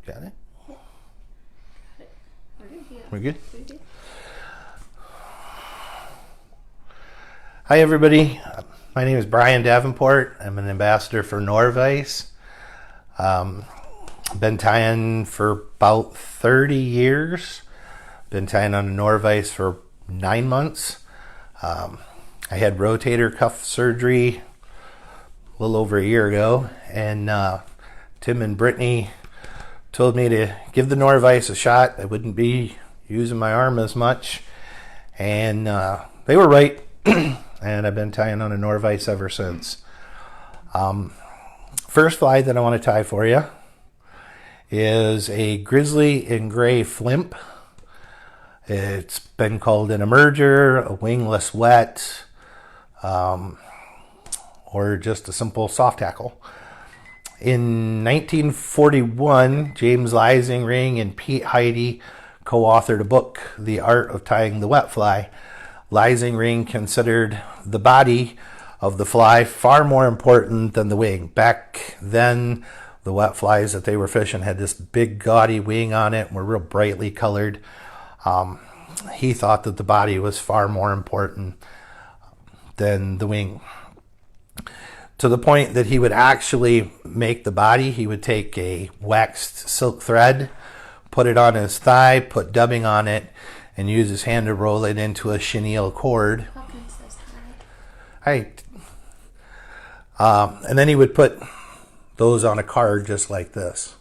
Got it? We're good? We're good? Hi everybody, my name is Brian Davenport. I'm an ambassador for Norvise. Been tying for about 30 years. Been tying on a Norvise for 9 months. I had rotator cuff surgery a little over a year ago, and Tim and Brittany told me to give the Norvise a shot. I wouldn't be using my arm as much, and they were right. And I've been tying on a Norvise ever since. First fly that I want to tie for you is a Grizzly Flymph. It's been called an emerger, a wingless wet, or just a simple soft tackle. In 1941, James Leisingring and Pete Heide co-authored a book, The Art of Tying the Wet Fly. Leisingring considered the body of the fly far more important than the wing. Back then, the wet flies that they were fishing had this big gaudy wing on it and were real brightly colored. He thought that the body was far more important than the wing. To the point that he would actually make the body. He would take a waxed silk thread, put it on his thigh, put dubbing on it, and use his hand to roll it into a chenille cord. Hi. And then he would put those on a card just like this.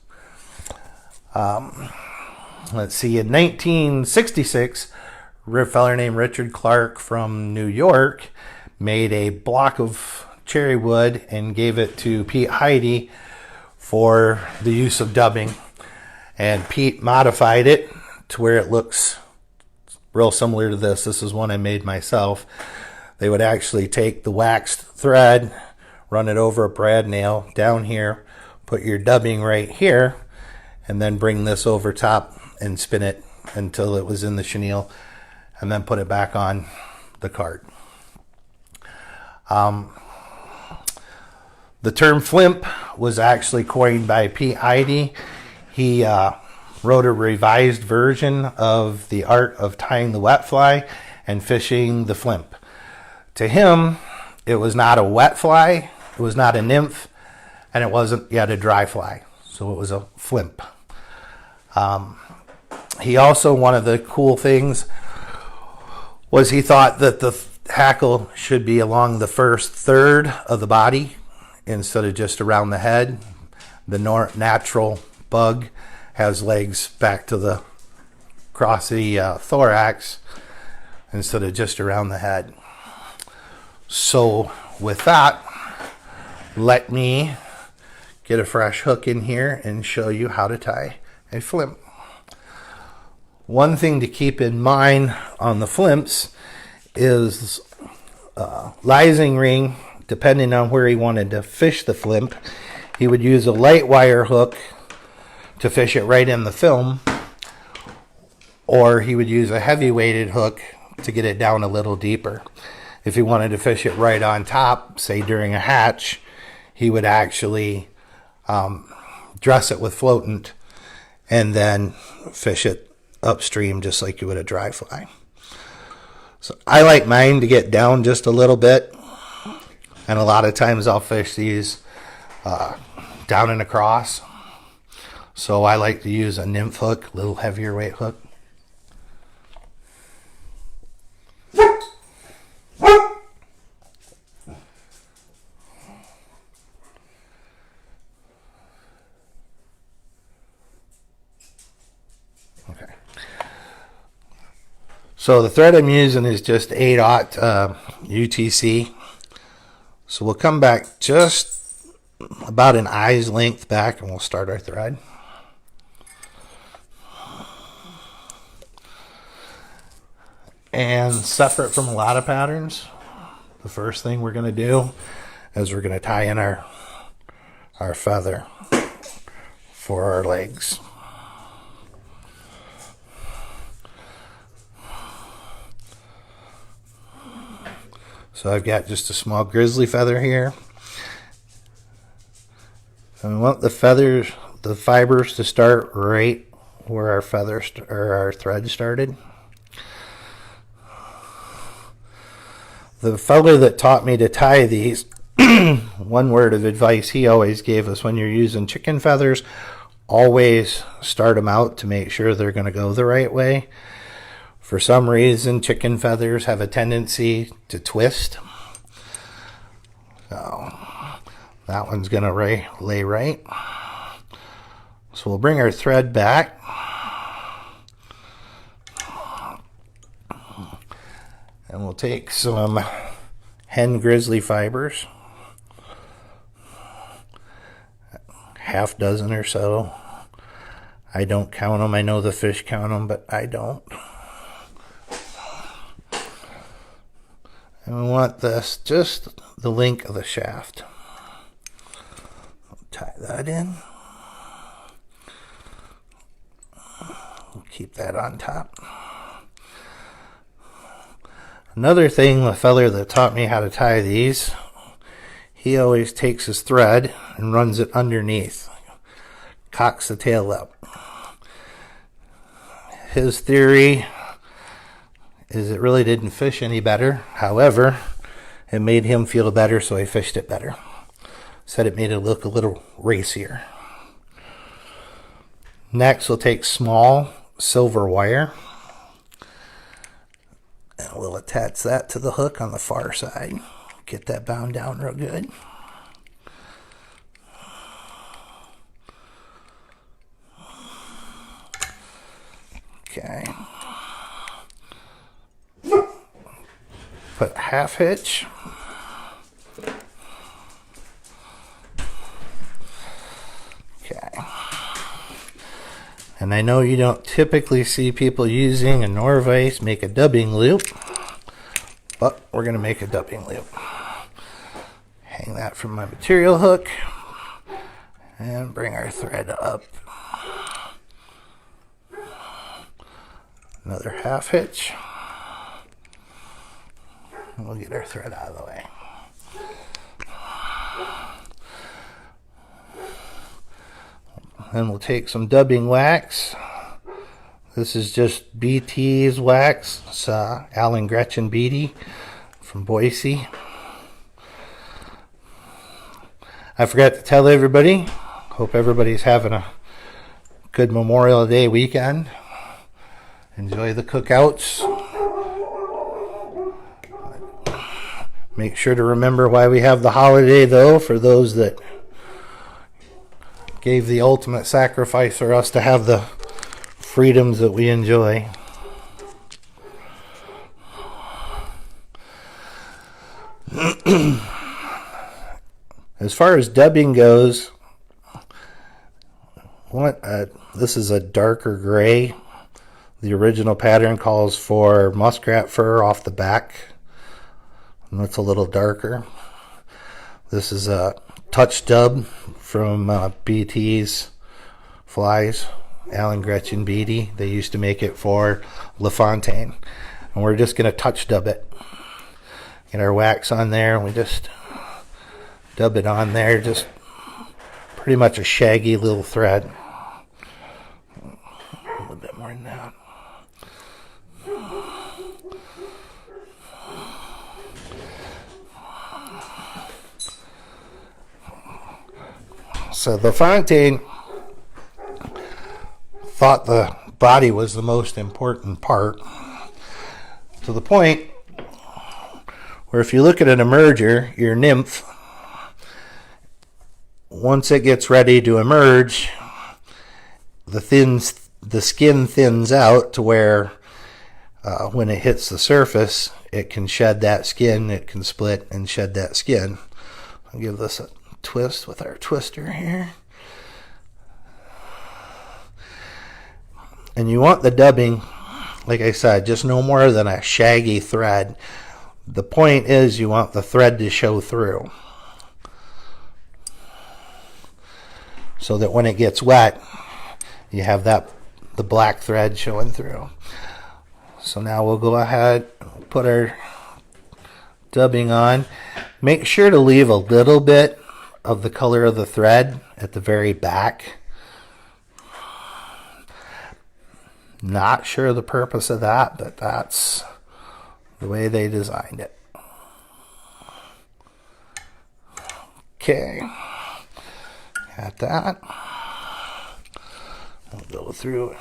Let's see, in 1966, a fellow named Richard Clark from New York made a block of cherry wood and gave it to Pete Heide for the use of dubbing. And Pete modified it to where it looks real similar to this. This is one I made myself. They would actually take the waxed thread, run it over a brad nail down here, put your dubbing right here, and then bring this over top and spin it until it was in the chenille, and then put it back on the card. The term flimp was actually coined by Pete Heide. He wrote a revised version of The Art of Tying the Wet Fly and Fishing the Flimp. To him, it was not a wet fly, it was not a nymph, and it wasn't yet a dry fly. So it was a flimp. He also, one of the cool things was he thought that the hackle should be along the first third of the body instead of just around the head. The natural bug has legs back to the across the thorax instead of just around the head. So with that, let me get a fresh hook in here and show you how to tie a flimp. One thing to keep in mind on the flimps is Leisingring, depending on where he wanted to fish the flimp, he would use a light wire hook to fish it right in the film, or he would use a heavy weighted hook to get it down a little deeper. If he wanted to fish it right on top, say during a hatch, he would actually dress it with floatant and then fish it upstream just like you would a dry fly. So I like mine to get down just a little bit, and a lot of times I'll fish these down and across. So I like to use a nymph hook, a little heavier weight hook. Okay. So the thread I'm using is just 8/0 UTC. So we'll come back just about an eye's length back and we'll start our thread. And separate from a lot of patterns, the first thing we're going to do is we're going to tie in our feather for our legs. So I've got just a small grizzly feather here. And we want the the fibers to start right where our feathers or our thread started. The fellow that taught me to tie these, one word of advice he always gave us: when you're using chicken feathers, always start them out to make sure they're going to go the right way. For some reason, chicken feathers have a tendency to twist. So that one's going to lay right. So we'll bring our thread back. And we'll take some hen grizzly fibers, half dozen or so. I don't count them. I know the fish count them, but I don't. And we want this just the length of the shaft. I'll tie that in. We'll keep that on top. Another thing, the feller that taught me how to tie these, he always takes his thread and runs it underneath, cocks the tail up. His theory is it really didn't fish any better. However, it made him feel better, so he fished it better. Said it made it look a little racier. Next, we'll take small silver wire. And we'll attach that to the hook on the far side. Get that bound down real good. Okay. Put half hitch. Okay. And I know you don't typically see people using a Nor-vise make a dubbing loop, but we're going to make a dubbing loop. Hang that from my material hook and bring our thread up. Another half hitch. And we'll get our thread out of the way. Then we'll take some dubbing wax. This is just BT's wax. It's Alan Gretchen Beatty from Boise. I forgot to tell everybody, hope everybody's having a good Memorial Day weekend. Enjoy the cookouts. Make sure to remember why we have the holiday, though, for those that gave the ultimate sacrifice for us to have the freedoms that we enjoy. As far as dubbing goes, this is a darker gray. The original pattern calls for muskrat fur off the back, and that's a little darker. This is a touch dub from BT's flies, Alan Gretchen Beatty. They used to make it for LaFontaine, and we're just going to touch dub it. Get our wax on there, and we just dub it on there, just pretty much a shaggy little thread. A little bit more than that. So LaFontaine thought the body was the most important part, to the point where if you look at an emerger, your nymph, once it gets ready to emerge, the skin thins out to where when it hits the surface, it can shed that skin, it can split and shed that skin. I'll give this a twist with our twister here. And you want the dubbing, like I said, just no more than a shaggy thread. The point is you want the thread to show through, so that when it gets wet, you have the black thread showing through. So now we'll go ahead, put our dubbing on. Make sure to leave a little bit of the color of the thread at the very back, Not sure the purpose of that, but that's the way they designed it. Okay, got that. I'll go through it.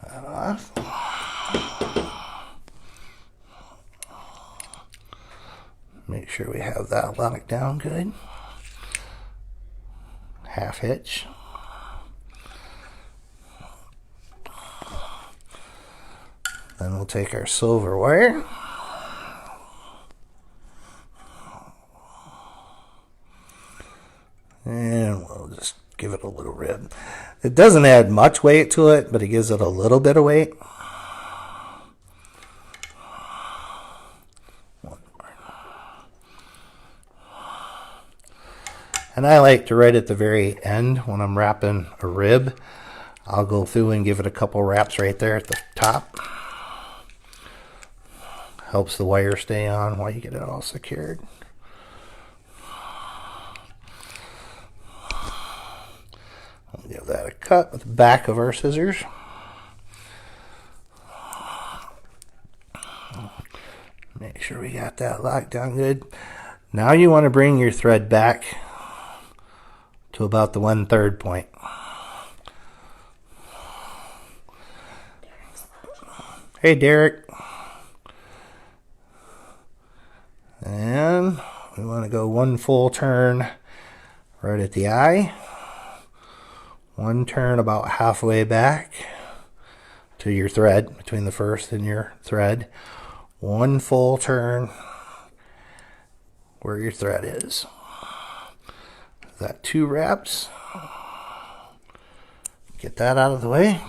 That off. Make sure we have that locked down good. Half hitch. Then we'll take our silver wire. And we'll just give it a little rib. It doesn't add much weight to it, but it gives it a little bit of weight. And I like to, right at the very end, when I'm wrapping a rib, I'll go through and give it a couple wraps right there at the top. Helps the wire stay on while you get it all secured. I'll give that a cut with the back of our scissors. Make sure we got that locked down good. Now you want to bring your thread back to about the 1/3 point. Hey, Derek. And we want to go one full turn right at the eye. One turn about halfway back to your thread, between the first and your thread. One full turn where your thread is. That 2 wraps. Get that out of the way.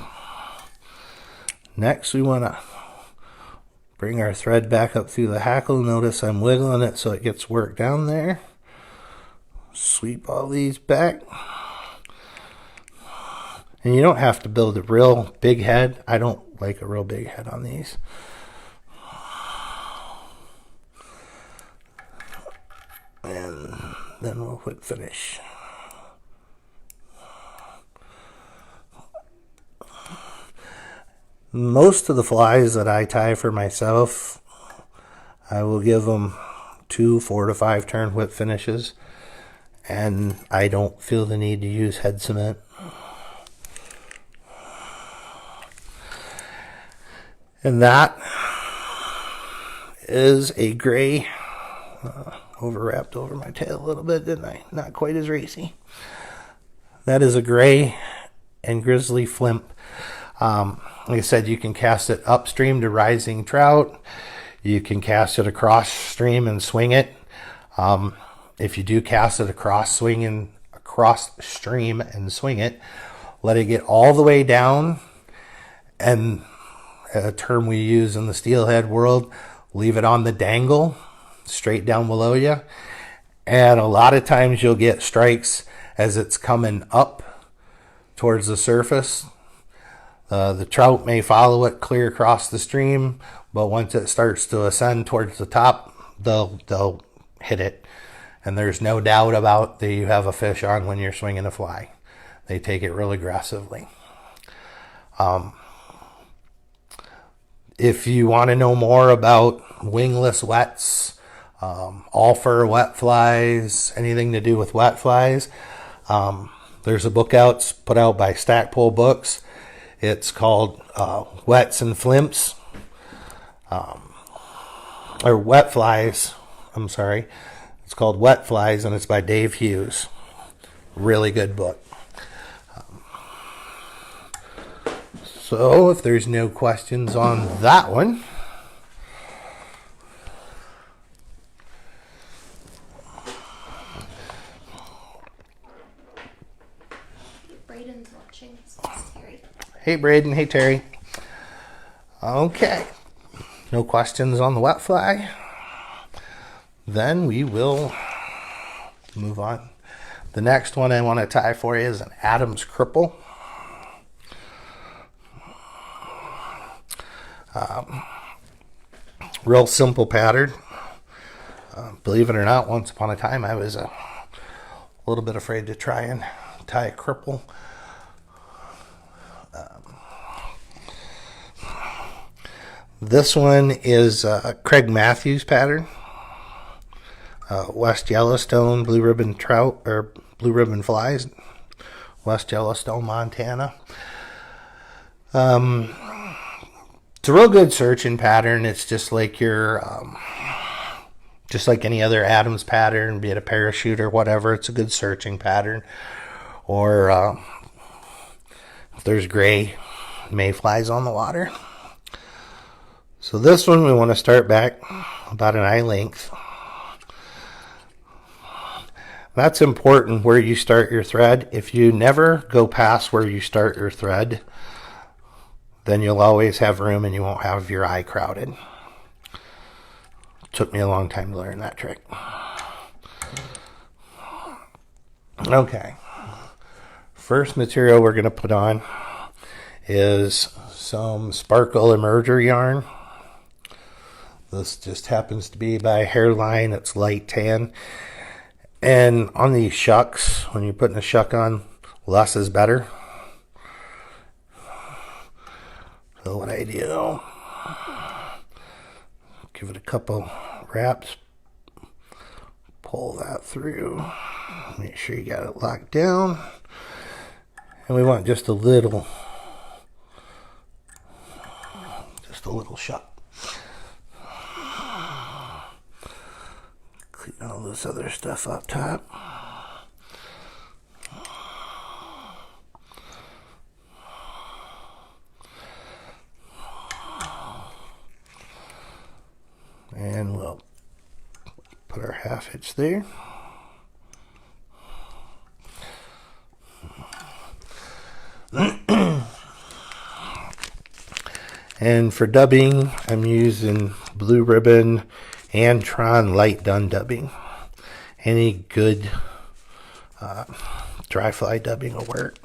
Next, we want to bring our thread back up through the hackle. Notice I'm wiggling it so it gets worked down there. Sweep all these back. And you don't have to build a real big head. I don't like a real big head on these. And then we'll whip finish. Most of the flies that I tie for myself, I will give them 2 4 to 5 turn whip finishes, and I don't feel the need to use head cement. And that is a gray. Overwrapped over my tail a little bit, didn't I? Not quite as racy. That is a gray and Grizzly Flymph. Like I said, you can cast it upstream to rising trout. You can cast it across stream and swing it. If you do cast it across stream and swing it, let it get all the way down, and a term we use in the steelhead world, leave it on the dangle, straight down below you. And a lot of times you'll get strikes as it's coming up towards the surface. The trout may follow it clear across the stream, but once it starts to ascend towards the top, they'll hit it. And there's no doubt about that you have a fish on when you're swinging a fly. They take it real aggressively. If you want to know more about wingless wets, all fur wet flies, anything to do with wet flies, there's a book put out by Stackpole Books. It's called Wets and Flymphs, or Wet Flies. I'm sorry. It's called Wet Flies, and it's by Dave Hughes. Really good book. So if there's no questions on that one, Braden's watching. Terry. Hey Braden, hey Terry. Okay, no questions on the wet fly. Then we will move on. The next one I want to tie for you is an Adams Cripple. Real simple pattern. Believe it or not, once upon a time I was a a little bit afraid to try and tie a cripple. This one is Craig Matthews pattern. West Yellowstone blue ribbon trout, or blue ribbon flies. West Yellowstone, Montana. It's a real good searching pattern. It's just like just like any other Adams pattern, be it a parachute or whatever. It's a good searching pattern. Or if there's gray mayflies on the water. So this one we want to start back about an eye length. That's important where you start your thread. If you never go past where you start your thread, then you'll always have room and you won't have your eye crowded. Took me a long time to learn that trick. Okay. First material we're going to put on is some sparkle emerger yarn. This just happens to be by Hairline. It's light tan. And on these shucks, when you're putting a shuck on, less is better. So what I do, give it a couple wraps, pull that through, make sure you got it locked down. And we want just a little shuck. Clean all this other stuff up top. And we'll put our half hitch there. And for dubbing, I'm using Blue Ribbon and Tron Light Dun dubbing. Any good dry fly dubbing will work.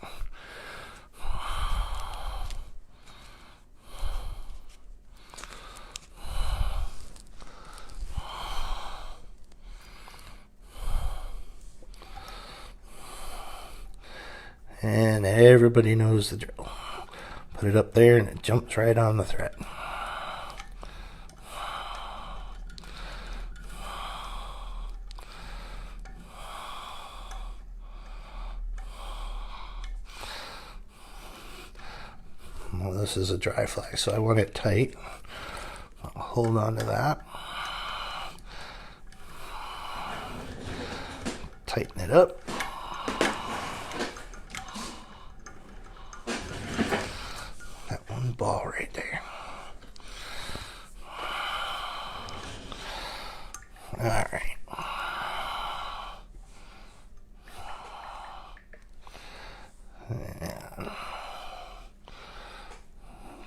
And everybody knows the drill. Put it up there and it jumps right on the thread. Well, this is a dry fly, so I want it tight. I'll hold on to that. Tighten it up. Ball right there. All right. And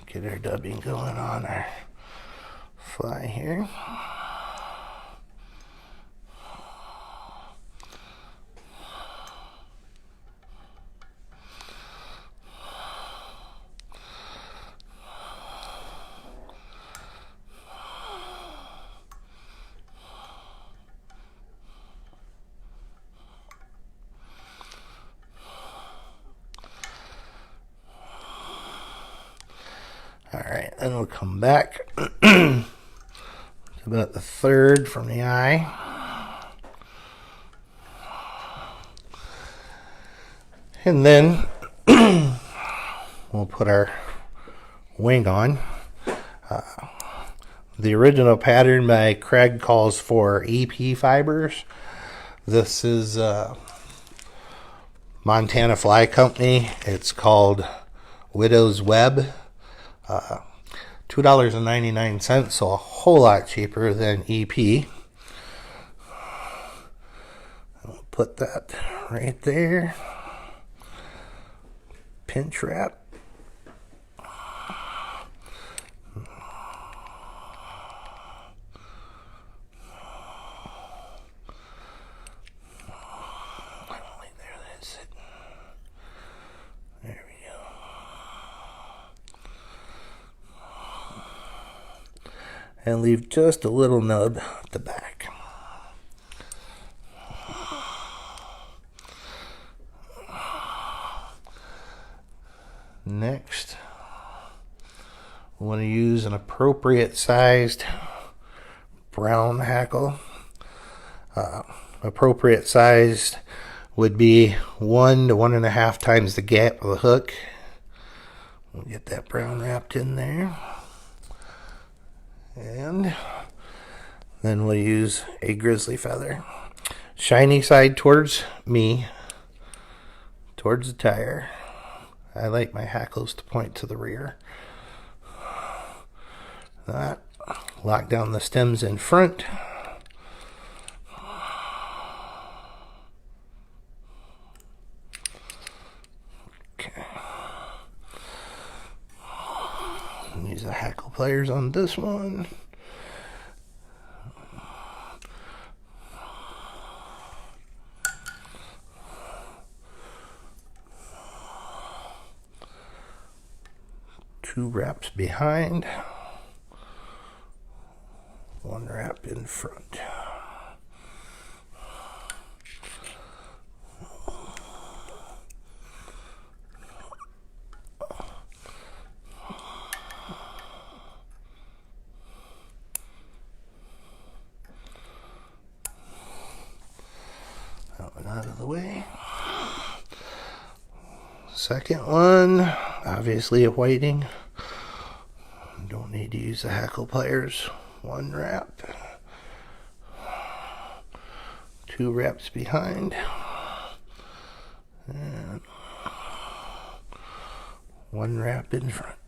get our dubbing going on our fly here. Alright, then we'll come back to about the third from the eye. And then we'll put our wing on. The original pattern by Craig calls for EP fibers. This is Montana Fly Company. It's called Widow's Web. $2.99, so a whole lot cheaper than EP. I'll put that right there. Pinch wrap. And leave just a little nub at the back. Next, we want to use an appropriate sized brown hackle. Appropriate sized would be 1 to 1.5 times the gap of the hook. We'll get that brown wrapped in there. And then we'll use a grizzly feather. Shiny side towards me, towards the tire. I like my hackles to point to the rear. That. Lock down the stems in front. Okay. Use the hackle pliers on this one. Two wraps behind, one wrap in front. That one out of the way. Second one, obviously a whiting. Don't need to use the hackle pliers. One wrap. Two wraps behind. And one wrap in front.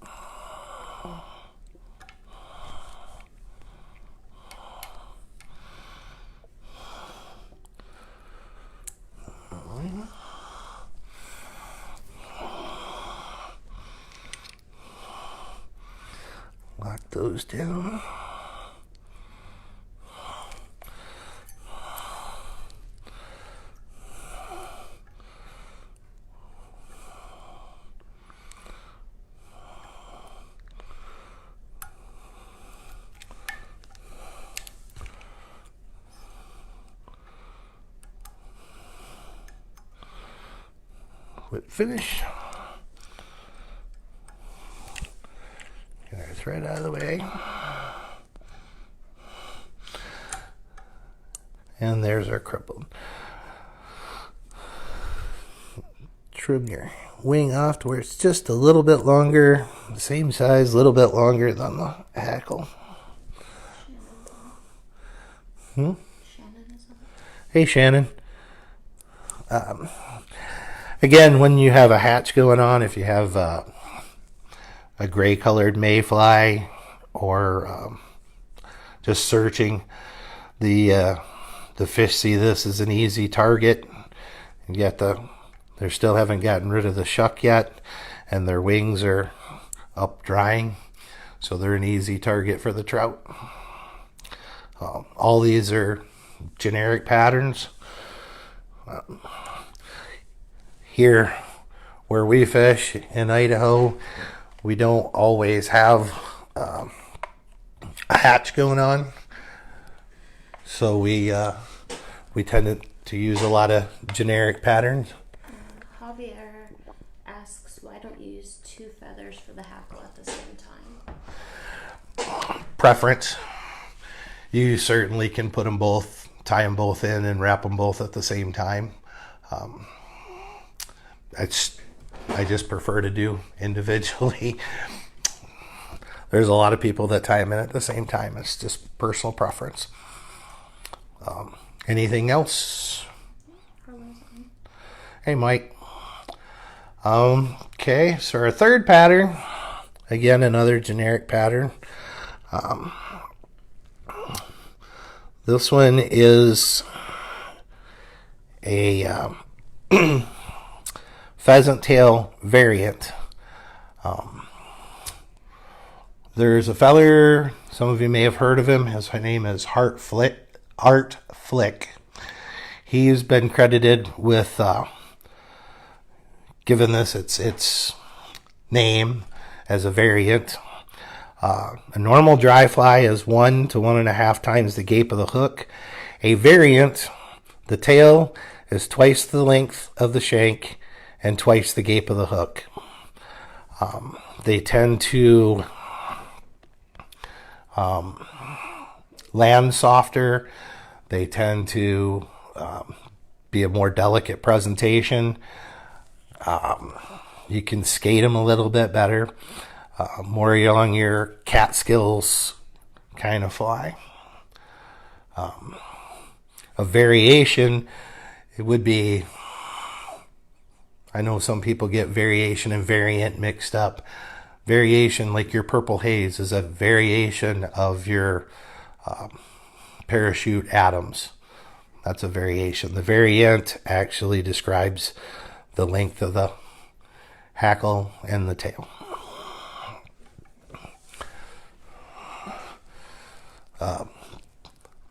Lock those down. Whip finish. Get our thread out of the way. And there's our crippled. Trim your wing off to where it's just a little bit longer, the same size, a little bit longer than the hackle. Hey, Shannon. Again, when you have a hatch going on, if you have a gray colored mayfly or just searching, the fish see this as an easy target, and yet they still haven't gotten rid of the shuck yet, and their wings are up drying, so they're an easy target for the trout. All these are generic patterns. Here where we fish in Idaho, we don't always have a hatch going on, so we tend to use a lot of generic patterns. Javier asks, why don't you use two feathers for the hackle at the same time? Preference. You certainly can put them both, tie them both in and wrap them both at the same time. I just prefer to do individually. There's a lot of people that tie them in at the same time. It's just personal preference. Anything else? Hey, Mike. Okay, so our third pattern, again, another generic pattern. This one is a Pheasant Tail variant. There's a feller, some of you may have heard of him. His name is Art Flick. He's been credited with giving this its name as a variant. A normal dry fly is 1 to 1.5 times the gape of the hook. A variant, the tail is twice the length of the shank and twice the gape of the hook. They tend to land softer. They tend to be a more delicate presentation. You can skate them a little bit better. More along your Catskills kind of fly. A variation, it would be, I know some people get variation and variant mixed up. Variation, like your Purple Haze, is a variation of your Parachute Adams. That's a variation. The variant actually describes the length of the hackle and the tail.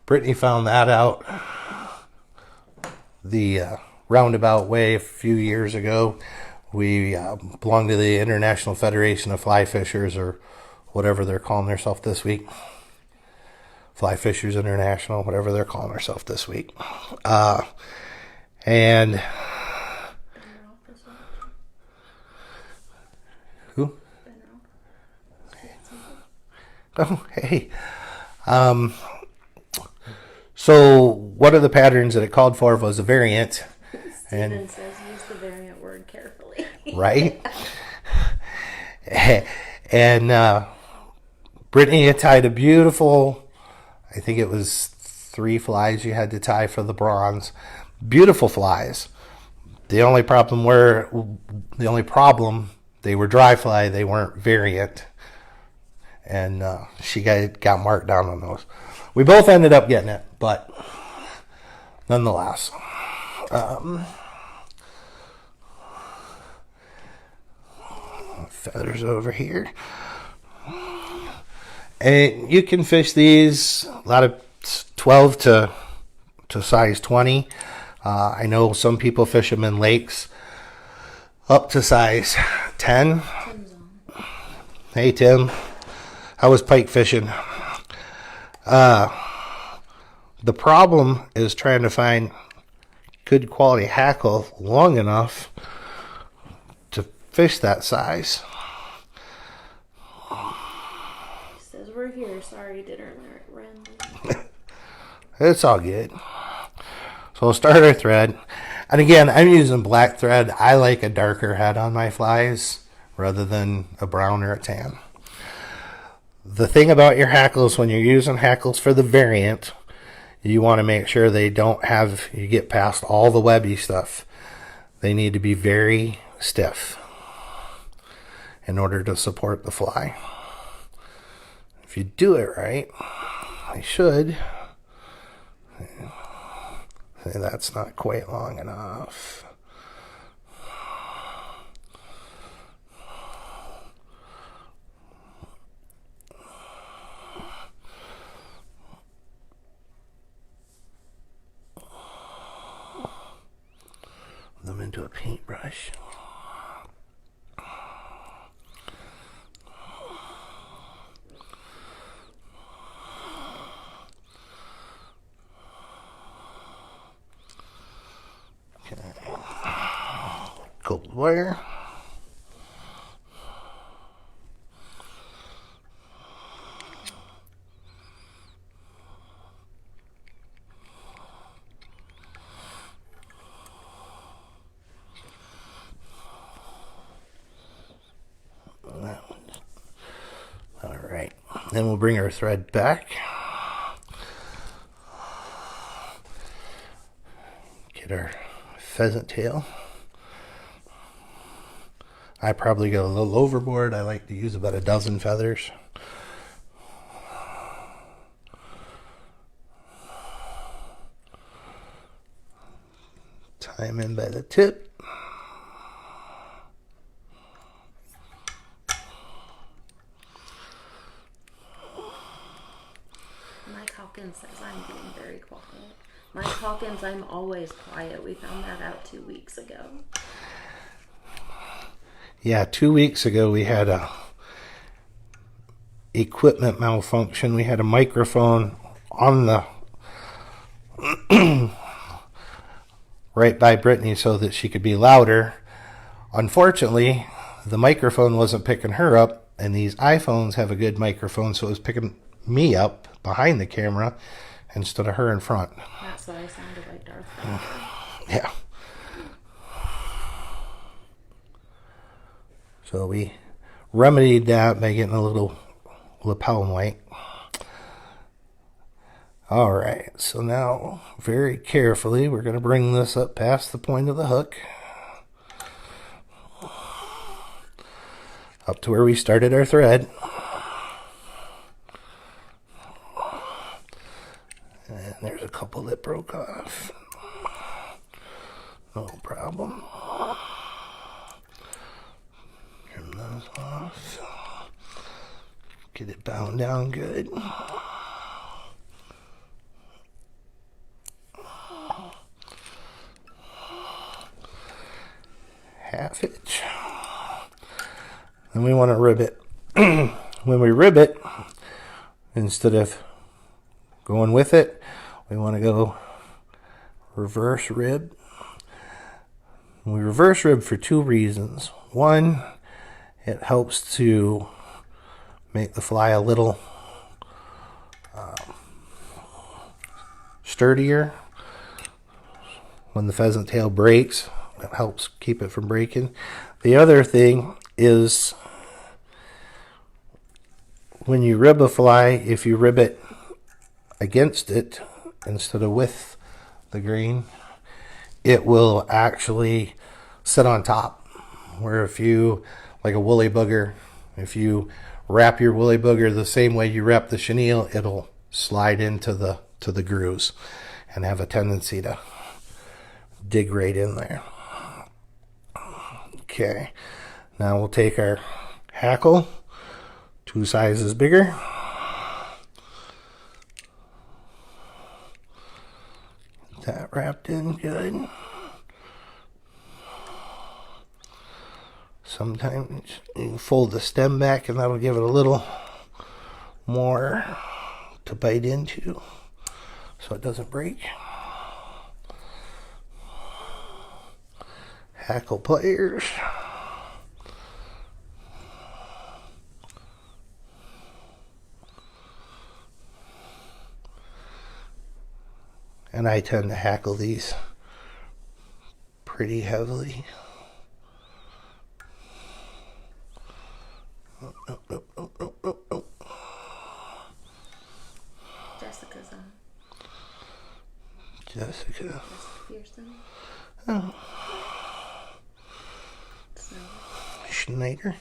Brittany found that out the roundabout way a few years ago. We belong to the International Federation of Fly Fishers, or whatever they're calling themselves this week. Fly Fishers International, whatever they're calling themselves this week. And who? Oh, hey. So one of the patterns that it called for was a variant. Steven says use the variant word carefully. Right? And Brittany had tied a beautiful, I think it was 3 flies you had to tie for the bronze. Beautiful flies. The only problem they were dry fly, they weren't variant. And she got marked down on those. We both ended up getting it, but nonetheless. Feathers over here. And you can fish these a lot of 12 to size 20. I know some people fish them in lakes up to size 10. Hey, Tim. How was pike fishing? The problem is trying to find good quality hackle long enough to fish that size. He says we're here. Sorry, didn't run. It's all good. So we'll start our thread. And again, I'm using black thread. I like a darker head on my flies rather than a brown or a tan. The thing about your hackles, when you're using hackles for the variant, you want to make sure they don't have, you get past all the webby stuff. They need to be very stiff in order to support the fly. If you do it right, I should. Say that's not quite long enough. Them into a paintbrush. Okay. Gold wire. Alright, then we'll bring our thread back. Get our pheasant tail. I probably go a little overboard. I like to use about a dozen feathers. Tie them in by the tip. Says I'm being very quiet. Mike Hawkins, I'm always quiet. We found that out 2 weeks ago. Yeah, 2 weeks ago we had a equipment malfunction. We had a microphone on the right by Brittany so that she could be louder. Unfortunately, the microphone wasn't picking her up, and these iPhones have a good microphone, so it was picking me up behind the camera instead of her in front. That's why I sounded like Darth Vader. Yeah. So we remedied that by getting a little lapel mic. Alright, so now very carefully we're going to bring this up past the point of the hook. Up to where we started our thread. And there's a couple that broke off. No problem. Trim those off. Get it bound down good. Half inch. And we want to rib it. When we rib it, instead of going with it, we want to go reverse rib. We reverse rib for two reasons. One, it helps to make the fly a little sturdier. When the pheasant tail breaks, it helps keep it from breaking. The other thing is, when you rib a fly, if you rib it against it instead of with the grain, it will actually sit on top. Where if you, like a woolly booger, if you wrap your woolly booger the same way you wrap the chenille, it'll slide into the grooves and have a tendency to dig right in there. Okay, now we'll take our hackle, 2 sizes bigger. Get that wrapped in good. Sometimes you can fold the stem back and that'll give it a little more to bite into so it doesn't break. Hackle pliers. And I tend to hackle these pretty heavily. Oh. Jessica's on. Jessica. Pearson. Oh. Schneider.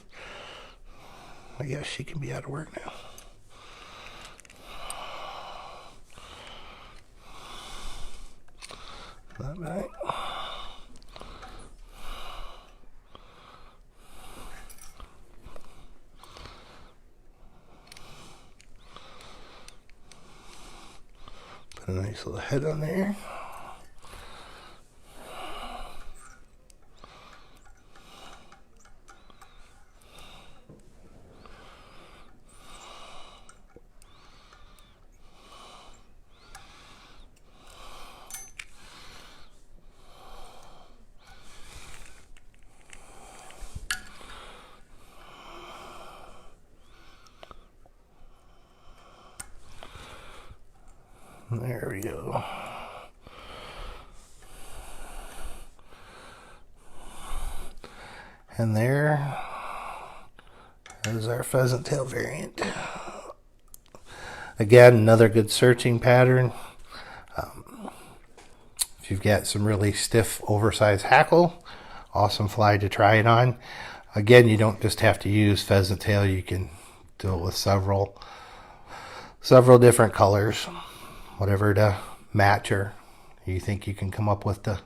I guess she can be out of work now. Not right. Put a nice little head on there. There we go. And there is our pheasant tail variant. Again, another good searching pattern. If you've got some really stiff, oversized hackle, awesome fly to try it on. Again, you don't just have to use pheasant tail. You can do it with several different colors. Whatever to match or you think you can come up with to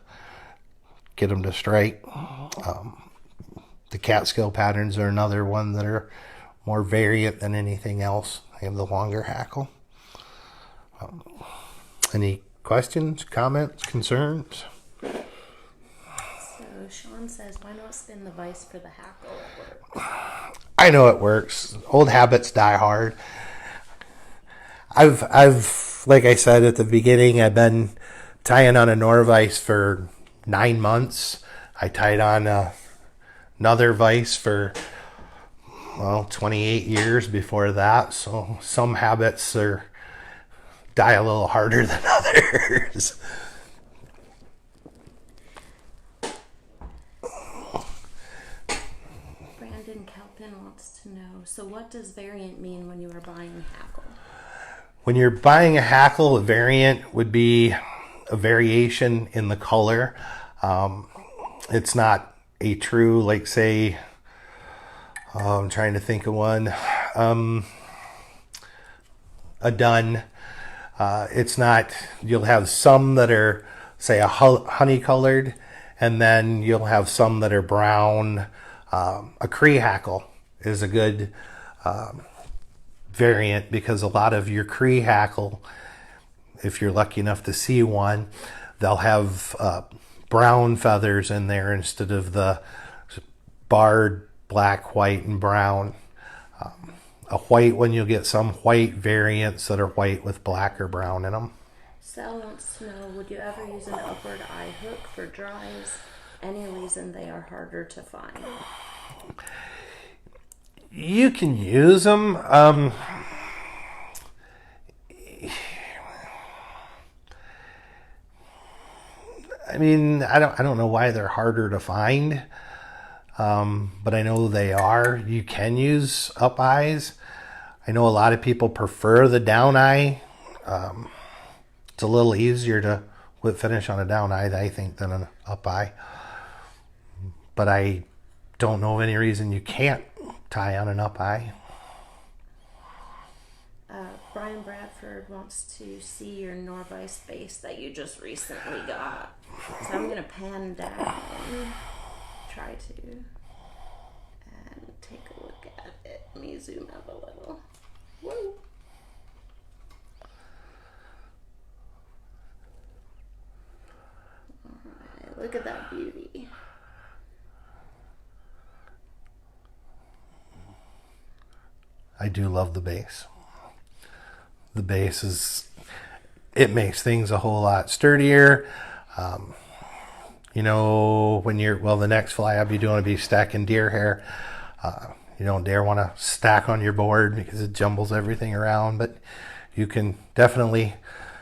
get them to strike. The catskill patterns are another one that are more variant than anything else. They have the longer hackle. Any questions, comments, concerns? So Sean says, why not spin the vise for the hackle? It works. I know it works. Old habits die hard. I've like I said at the beginning, I've been tying on a Nor-vise for 9 months. I tied on a Nor-vise for, well, 28 years before that. So some habits die a little harder than others. Brandon Calpin wants to know, so what does variant mean when you are buying hackle? When you're buying a hackle, a variant would be a variation in the color. It's not a true, like, say, I'm trying to think of one, a dun. It's not, you'll have some that are, say, a honey colored, and then you'll have some that are brown. A Cree hackle is a good variant, because a lot of your Cree hackle, if you're lucky enough to see one, they'll have brown feathers in there instead of the barred black, white, and brown. A white one, you'll get some white variants that are white with black or brown in them. Sal wants to know, would you ever use an upward eye hook for dries? Any reason they are harder to find? You can use them. I mean, I don't know why they're harder to find, but I know they are. You can use up eyes. I know a lot of people prefer the down eye. It's a little easier to whip finish on a down eye, I think, than an up eye. But I don't know of any reason you can't tie on an up eye. Brian Bradford wants to see your Norvise base that you just recently got. So I'm going to pan down, try to, and take a look at it. Let me zoom out a little. Whoa. Alright, look at that beauty. I do love the base. The base it makes things a whole lot sturdier. You know, when the next fly I'll be doing will be stacking deer hair. You don't dare want to stack on your board because it jumbles everything around, but you can definitely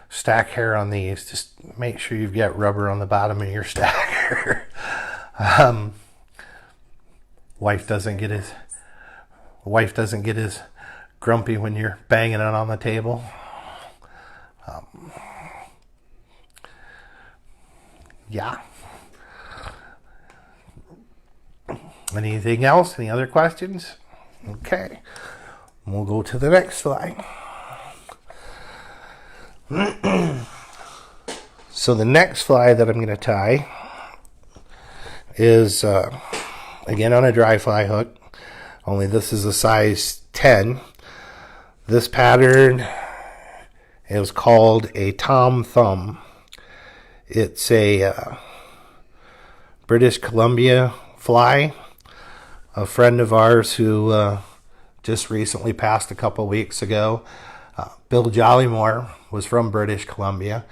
stack hair on these. Just make sure you've got rubber on the bottom of your stacker. Wife doesn't get as grumpy when you're banging it on the table. Yeah. Anything else? Any other questions? Okay. We'll go to the next fly. So the next fly that I'm going to tie is, again, on a dry fly hook. Only this is a size 10. This pattern is called a Tom Thumb. It's a British Columbia fly. A friend of ours who just recently passed a couple weeks ago, Bill Jollymore, was from British Columbia,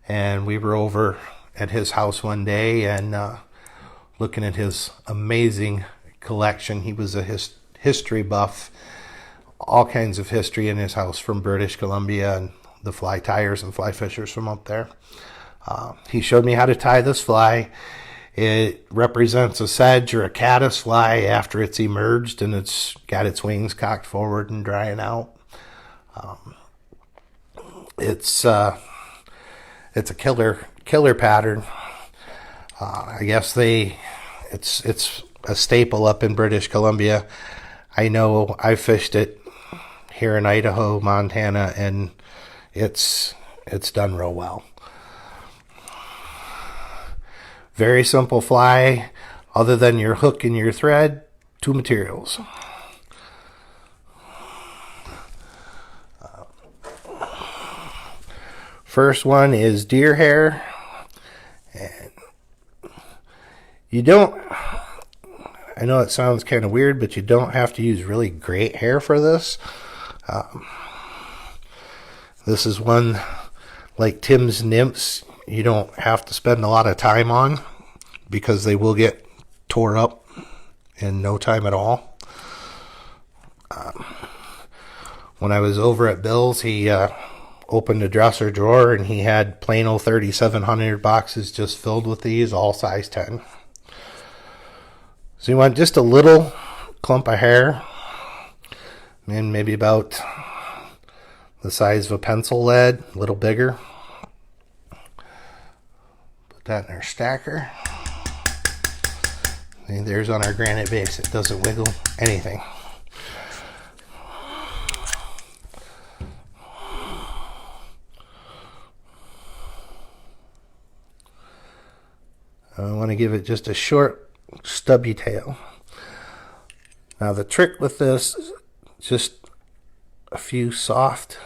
and we were over at his house one day and looking at his amazing collection. He was a history buff, all kinds of history in his house from British Columbia and the fly tiers and fly fishers from up there. He showed me how to tie this fly. It represents a sedge or a caddis fly after it's emerged and it's got its wings cocked forward and drying out. It's a killer pattern. I guess it's a staple up in British Columbia. I know I fished it here in Idaho, Montana, and it's done real well. Very simple fly. Other than your hook and your thread, 2 materials. First one is deer hair. And you don't, I know it sounds kind of weird, but you don't have to use really great hair for this. This is one like Tim's nymphs. You don't have to spend a lot of time on because they will get tore up in no time at all. When I was over at Bill's, he opened a dresser drawer and he had plain old 3,700 boxes just filled with these, all size 10. So you want just a little clump of hair, and maybe about the size of a pencil lead, a little bigger. Put that in our stacker. And there's on our granite base. It doesn't wiggle anything. I want to give it just a short, stubby tail. Now the trick with this is just a few soft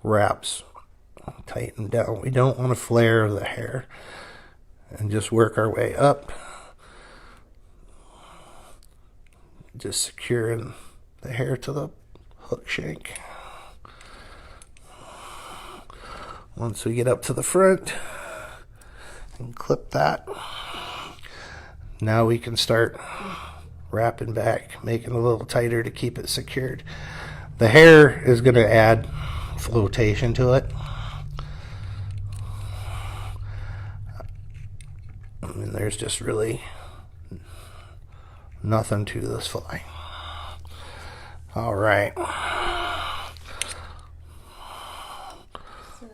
wraps. Tighten down. We don't want to flare the hair. And just work our way up. Just securing the hair to the hook shank. Once we get up to the front, and clip that. Now we can start wrapping back, making it a little tighter to keep it secured. The hair is going to add flotation to it. And there's just really nothing to this fly. All right. So,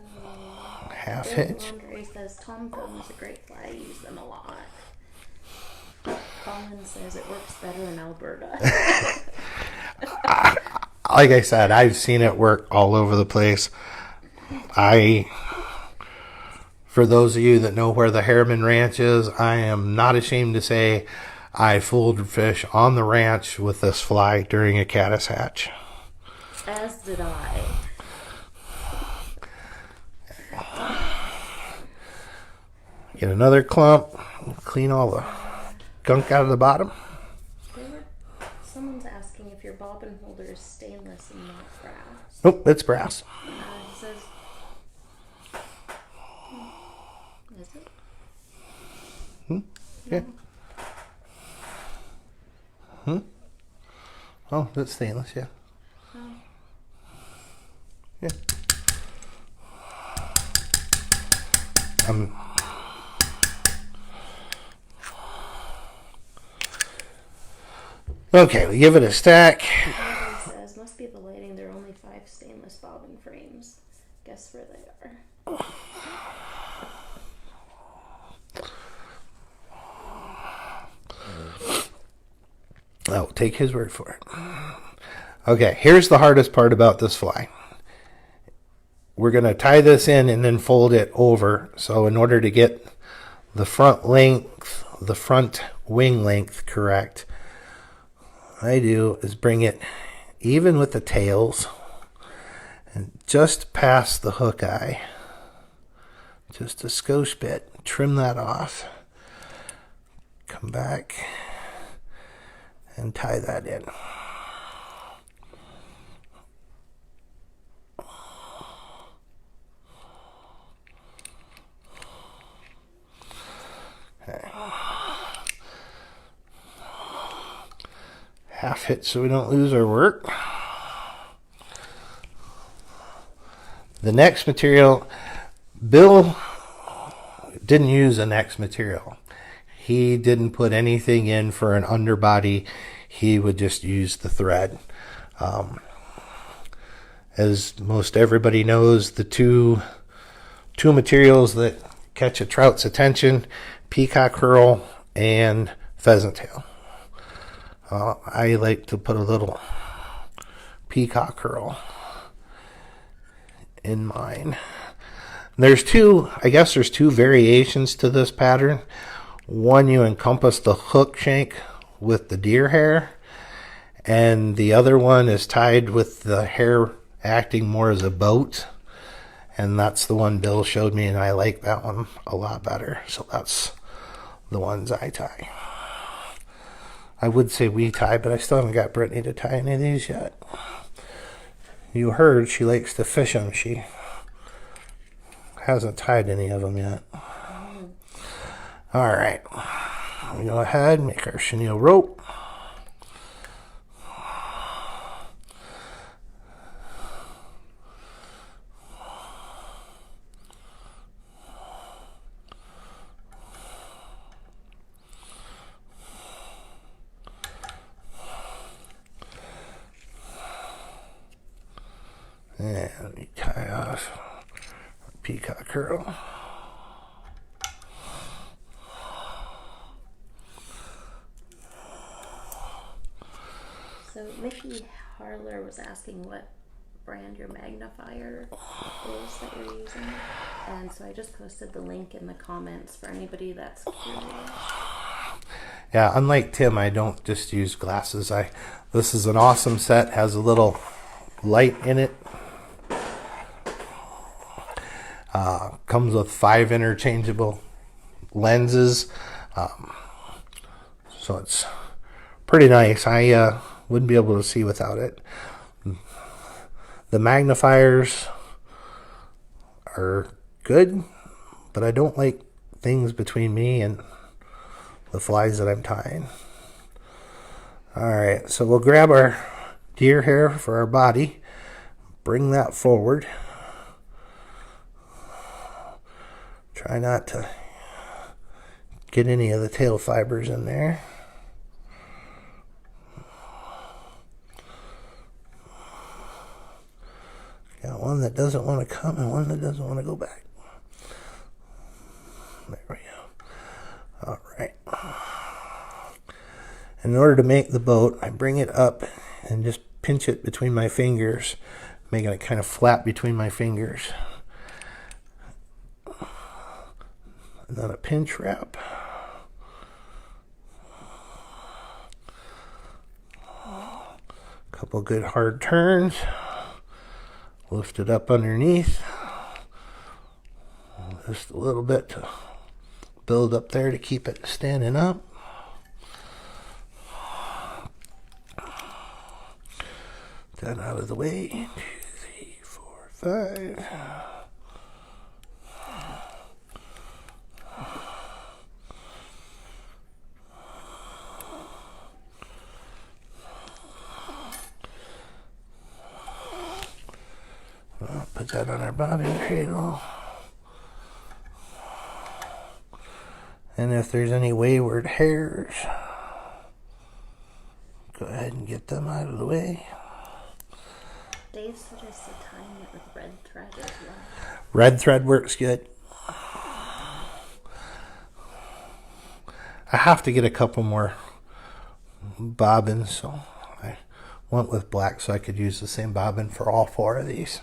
Half hitch. Andre says Tom Thumb is a great fly. I use them a lot. Colin says it works better in Alberta. Like I said, I've seen it work all over the place. For those of you that know where the Harriman Ranch is, I am not ashamed to say I fooled fish on the ranch with this fly during a caddis hatch. As did I. Get another clump, clean all the gunk out of the bottom. Someone's asking if your bobbin holder is stainless and not brass. Nope, it's brass. He says, is it? Yeah. Oh, that's stainless, yeah. Yeah. Okay, we give it a stack. He says, must be the lighting. There are only 5 stainless bobbin frames. Guess where they are. I'll take his word for it. Okay, here's the hardest part about this fly. We're going to tie this in and then fold it over. So in order to get the front length, the front wing length correct, what I do is bring it even with the tails and just past the hook eye. Just a skosh bit. Trim that off. Come back and tie that in. Okay. Half hit so we don't lose our work. The next material, Bill didn't use a next material. He didn't put anything in for an underbody. He would just use the thread. As most everybody knows, the two materials that catch a trout's attention, peacock herl and pheasant tail. I like to put a little peacock herl in mine. There's two variations to this pattern. One, you encompass the hook shank with the deer hair, and the other one is tied with the hair acting more as a boat, and that's the one Bill showed me, and I like that one a lot better. So that's the ones I tie. I would say we tie, but I still haven't got Brittany to tie any of these yet. You heard she likes to fish them. She hasn't tied any of them yet. All right. we go ahead and make our chenille rope. And we tie off our peacock curl. So Mickey Harler was asking what brand your magnifier is that you're using. And so I just posted the link in the comments for anybody that's curious. Yeah, unlike Tim, I don't just use glasses. This is an awesome set, has a little light in it. Comes with 5 interchangeable lenses. So it's pretty nice. I wouldn't be able to see without it. The magnifiers are good, but I don't like things between me and the flies that I'm tying. Alright, so we'll grab our deer hair for our body, bring that forward. Try not to get any of the tail fibers in there. Got one that doesn't want to come and one that doesn't want to go back. There we go. Alright. In order to make the boat, I bring it up and just pinch it between my fingers, making it kind of flat between my fingers. And then a pinch wrap. Couple good hard turns. Lift it up underneath. Just a little bit to build up there to keep it standing up. That out of the way. 1, 2, 3, 4, 5. Well, put that on our bobbin cradle. And if there's any wayward hairs, go ahead and get them out of the way. Dave suggested tying it with red thread as well. Red thread works good. I have to get a couple more bobbins, so I went with black so I could use the same bobbin for all 4 of these.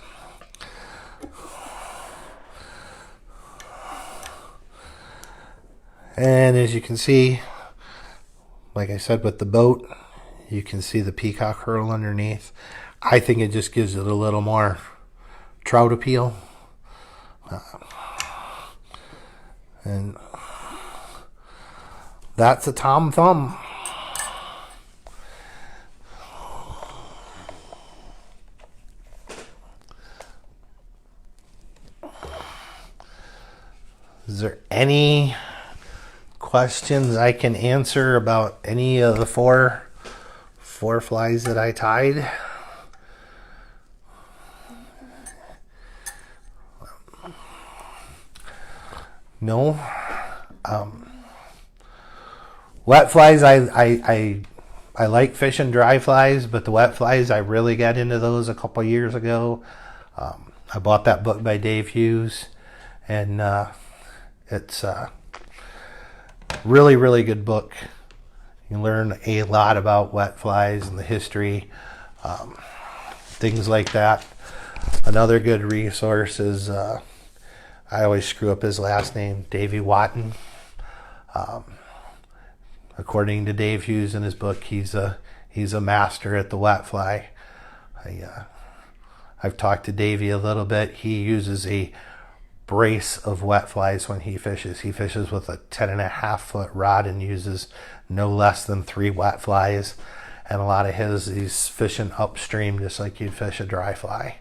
And as you can see, like I said with the boat, you can see the peacock curl underneath. I think it just gives it a little more trout appeal. And that's a Tom Thumb. Is there any questions I can answer about any of the four flies that I tied? No. Wet flies, I like fishing dry flies, but the wet flies, I really got into those a couple years ago. I bought that book by Dave Hughes, and it's a really, really good book. You learn a lot about wet flies and the history, things like that. Another good resource is, I always screw up his last name, Davy Watton. According to Dave Hughes in his book, he's a master at the wet fly. I've talked to Davy a little bit. He uses a brace of wet flies when he fishes. He fishes with a 10.5-foot rod and uses no less than 3 wet flies. And a lot of he's fishing upstream just like you'd fish a dry fly.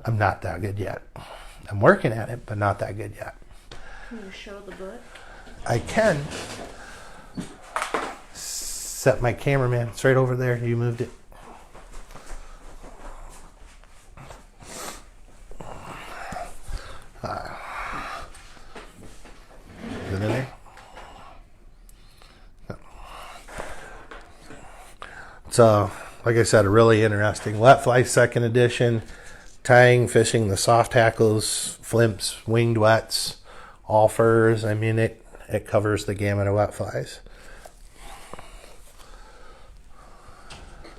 I'm not that good yet. I'm working at it, but not that good yet. Can you show the book? I can. set my cameraman. It's right over there. You moved it. Is it in there? No. So, like I said, a really interesting wet fly second edition. Tying, fishing the soft hackles, flimps, winged wets, all furs. I mean, it covers the gamut of wet flies.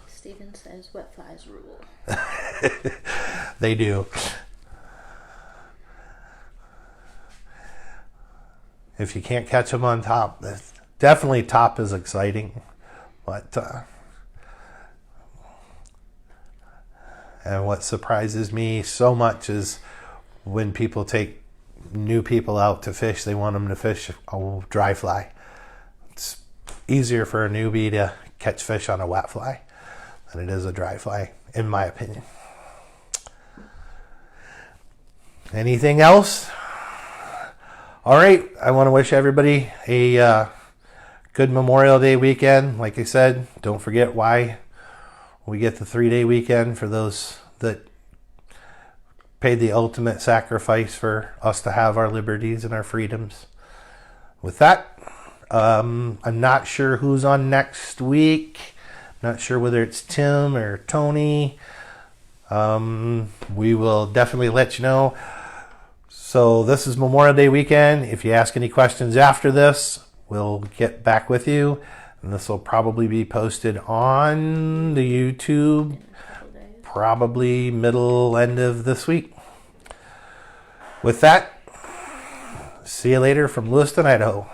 Steven says wet flies rule. They do. If you can't catch them on top, definitely top is exciting. But and what surprises me so much is when people take new people out to fish, they want them to fish a dry fly. It's easier for a newbie to catch fish on a wet fly than it is a dry fly, in my opinion. Anything else? All right, I want to wish everybody a good Memorial Day weekend. Like I said, don't forget why we get the 3-day weekend for those that paid the ultimate sacrifice for us to have our liberties and our freedoms. With that, I'm not sure who's on next week. Not sure whether it's Tim or Tony. We will definitely let you know. So this is Memorial Day weekend. If you ask any questions after this, we'll get back with you. And this will probably be posted on the YouTube probably middle end of this week. With that, see you later from Lewiston, Idaho.